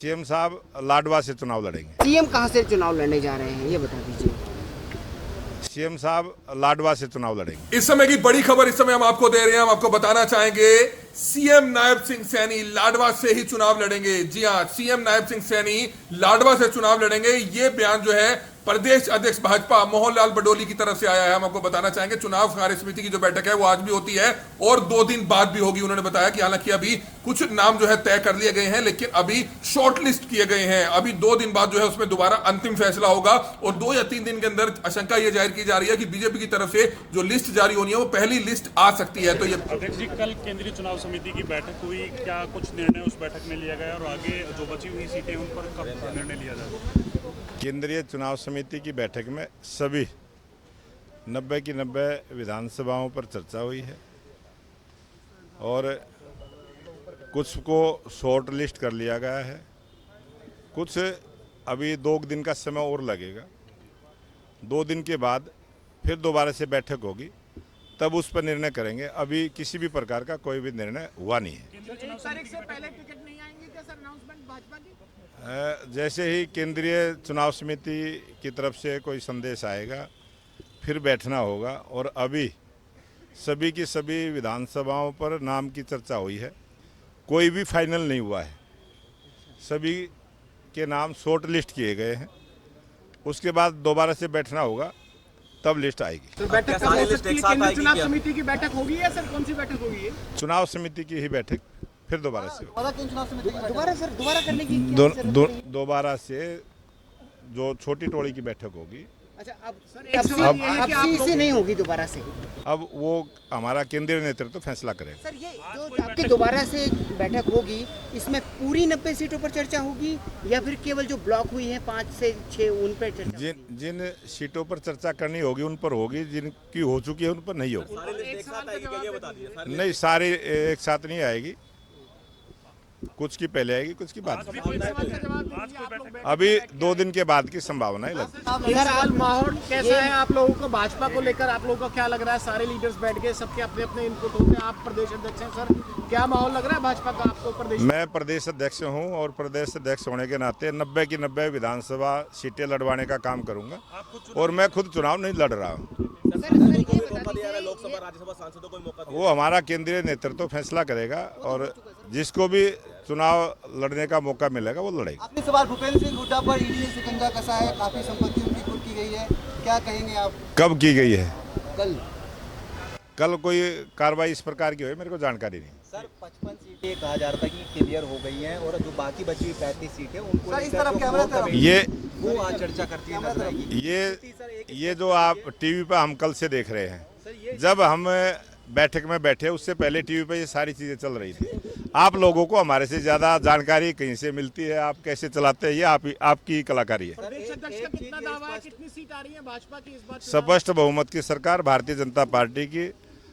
CM साहब लाडवा से चुनाव लड़ेंगे। सीएम कहां से चुनाव लड़ने जा रहे हैं ये बता दीजिए। सीएम साहब लाडवा से चुनाव लड़ेंगे। इस समय की बड़ी खबर इस समय हम आपको दे रहे हैं। हम आपको बताना चाहेंगे सीएम नायब सिंह सैनी लाडवा से ही चुनाव लड़ेंगे। जी हां, सीएम नायब सिंह सैनी लाडवा से चुनाव लड़ेंगे। ये बयान जो है प्रदेश अध्यक्ष भाजपा मोहन लाल बडोली की तरफ से आया है। हम आपको बताना चाहेंगे चुनाव कार्य समिति की जो बैठक है वो आज भी होती है और 2 दिन बाद भी होगी। उन्होंने बताया कि हालांकि अभी कुछ नाम जो है तय कर लिए गए हैं, लेकिन अभी शॉर्ट लिस्ट किए गए हैं। अभी 2 दिन बाद जो है उसमें दोबारा अंतिम फैसला होगा और 2 या 3 दिन के अंदर आशंका यह जाहिर की जा रही है कि बीजेपी की तरफ से जो लिस्ट जारी होनी है वो पहली लिस्ट आ सकती है। तो ये अध्यक्ष जी, कल केंद्रीय चुनाव समिति की बैठक हुई, क्या कुछ निर्णय उस बैठक में लिया गया और आगे जो बची हुई सीटें उन पर कब निर्णय लिया जाएगा? केंद्रीय चुनाव समिति की बैठक में सभी 90 की 90 विधानसभाओं पर चर्चा हुई है और कुछ को शॉर्ट लिस्ट कर लिया गया है। कुछ अभी 2 दिन का समय और लगेगा। 2 दिन के बाद फिर दोबारा से बैठक होगी, तब उस पर निर्णय करेंगे। अभी किसी भी प्रकार का कोई भी निर्णय हुआ नहीं है। 1 तारीख से पहले टिकट नहीं आएंगे क्या सर? अनाउंसमेंट भाजपा की जैसे ही केंद्रीय चुनाव समिति की तरफ से कोई संदेश आएगा फिर बैठना होगा। और अभी सभी की सभी विधानसभाओं पर नाम की चर्चा हुई है, कोई भी फाइनल नहीं हुआ है। सभी के नाम शॉर्ट लिस्ट किए गए हैं। उसके बाद दोबारा से बैठना होगा, तब लिस्ट आएगी। तो बैठक कब हो सकती है? केंद्रीय चुनाव समिति की बैठक होगी या सर कौन सी बैठक होगी ये? चुनाव समिति की ही बैठक फिर दोबारा से दोबारा करने की दोबारा से जो छोटी टोली की बैठक होगी। अच्छा, अब से नहीं होगी दोबारा से। अब वो हमारा केंद्रीय नेतृत्व फैसला करेगा। सर, ये जो आपकी दोबारा से बैठक होगी, इसमें पूरी 90 सीटों पर चर्चा होगी या फिर केवल जो ब्लॉक हुई है 5 से 6 उन पर चर्चा होगी? जिन सीटों पर चर्चा करनी होगी उन पर होगी, जिनकी हो चुकी है उन पर नहीं होगी। नहीं, सारी एक साथ नहीं आएगी, कुछ की पहले आएगी, कुछ की बाद। अभी 2 दिन के बाद की संभावना है लगती है। सर, माहौल कैसा है आप लोगों को भाजपा को लेकर? आप लोगों को क्या लग रहा है? सारे लीडर्स बैठ गए, सबके अपने अपने इनपुट होते हैं। आप प्रदेश अध्यक्ष हैं सर, क्या माहौल लग रहा है भाजपा का आपको प्रदेश? मैं प्रदेश अध्यक्ष हूं और प्रदेश अध्यक्ष होने के नाते 90 की 90 विधानसभा सीटें लड़वाने का काम करूंगा और मैं खुद चुनाव नहीं लड़ रहा हूँ। वो हमारा केंद्रीय नेतृत्व फैसला करेगा और जिसको भी चुनाव लड़ने का मौका मिलेगा वो लड़ेगा। अपने सवाल भूपेंद्र सिंह हुड्डा पर ईडी ने शिकंजा कसा है, काफी संपत्ति उनकी कुर्क की गई है, क्या कहेंगे आप? कब की गई है? कल कोई कार्रवाई इस प्रकार की हुई, मेरे को जानकारी नहीं। सर, 55 सीटें कहा जा रहा था कि क्लियर हो गई हैं और जो बाकी बची हुई 35 सीटें उनको सर, इस तरफ कैमरा ये वो आज चर्चा करती है नजर आएगी। ये जो आप टीवी पे हम कल से देख रहे हैं, जब हम बैठक में बैठे उससे पहले टीवी पे ये सारी चीज़ें चल रही थी। आप लोगों को हमारे से ज़्यादा जानकारी कहीं से मिलती है, आप कैसे चलाते हैं, ये आपकी कलाकारी है। प्रदेश अध्यक्ष का कितना दावा है, कितनी सीट आ रही है भाजपा की इस बार? स्पष्ट बहुमत की सरकार भारतीय जनता पार्टी की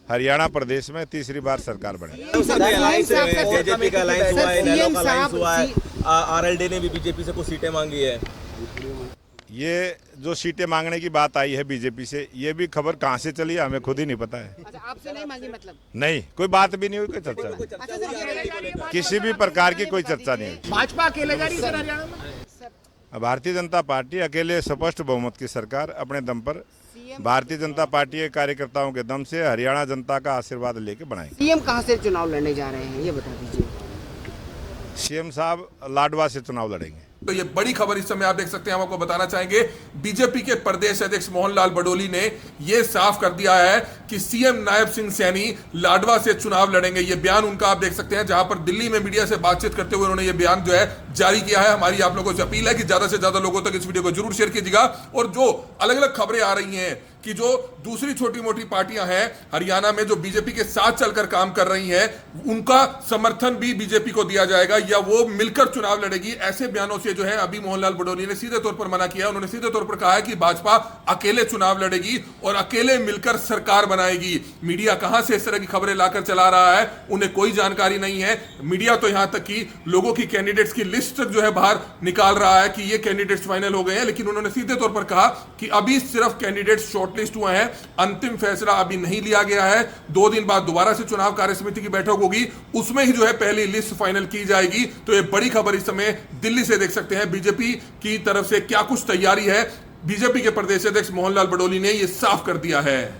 हरियाणा प्रदेश में तीसरी बार सरकार बने। बीजेपी का अलायंस हुआ है, नेलो का अलायंस हुआ है, आरएलडी ने भी बीजेपी से कुछ सीटें मांगी है। ये जो सीटें मांगने की बात आई है बीजेपी से, ये भी खबर कहाँ से चली हमें खुद ही नहीं पता है। अच्छा, आपसे नहीं मांगी मतलब? नहीं, कोई बात भी नहीं हुई, कोई चर्चा नहीं, किसी भी प्रकार की कोई चर्चा नहीं हुई। भाजपा अकेले जा रही है सर हरियाणा में? भारतीय जनता पार्टी अकेले स्पष्ट बहुमत की सरकार अपने दम पर भारतीय जनता पार्टी के कार्यकर्ताओं के दम से हरियाणा जनता का आशीर्वाद लेके बनाएंगे। सीएम कहां से चुनाव लड़ने जा रहे हैं ये बता दीजिए। सीएम साहब लाडवा से चुनाव लड़ेंगे। तो ये बड़ी खबर इस समय आप देख सकते हैं। हम आपको बताना चाहेंगे बीजेपी के प्रदेश अध्यक्ष मोहन लाल बडोली ने यह साफ कर दिया है कि सीएम नायब सिंह सैनी लाडवा से चुनाव लड़ेंगे। ये बयान उनका आप देख सकते हैं, जहां पर दिल्ली में मीडिया से बातचीत करते हुए उन्होंने ये बयान जो है जारी किया है। हमारी आप लोगों से अपील है कि ज्यादा से ज्यादा लोगों तक इस वीडियो को जरूर शेयर कीजिएगा। और जो अलग अलग खबरें आ रही हैं कि जो दूसरी छोटी मोटी पार्टियां हैं हरियाणा में जो बीजेपी के साथ चलकर काम कर रही हैं, उनका समर्थन भी बीजेपी को दिया जाएगा या वो मिलकर चुनाव लड़ेगी, ऐसे बयानों से जो है अभी मोहनलाल बडोली ने सीधे तौर पर मना किया। उन्होंने सीधे तौर पर कहा है कि भाजपा अकेले चुनाव लड़ेगी और अकेले मिलकर सरकार बनाएगी। मीडिया कहां से इस तरह की खबरें लाकर चला रहा है उन्हें कोई जानकारी नहीं है। मीडिया तो यहां तक कि लोगों की कैंडिडेट्स की लिस्ट तक जो है बाहर निकाल रहा है कि ये कैंडिडेट्स फाइनल हो गए हैं, लेकिन उन्होंने सीधे तौर पर कहा कि अभी सिर्फ कैंडिडेट्स शॉर्ट शॉर्टलिस्ट हुए हैं। अंतिम फैसला अभी नहीं लिया गया है। 2 दिन बाद दोबारा से चुनाव कार्य समिति की बैठक होगी, उसमें ही जो है पहली लिस्ट फाइनल की जाएगी। तो ये बड़ी खबर इस समय दिल्ली से देख सकते हैं, बीजेपी की तरफ से क्या कुछ तैयारी है। बीजेपी के प्रदेश अध्यक्ष मोहनलाल बडोली ने यह साफ कर दिया है।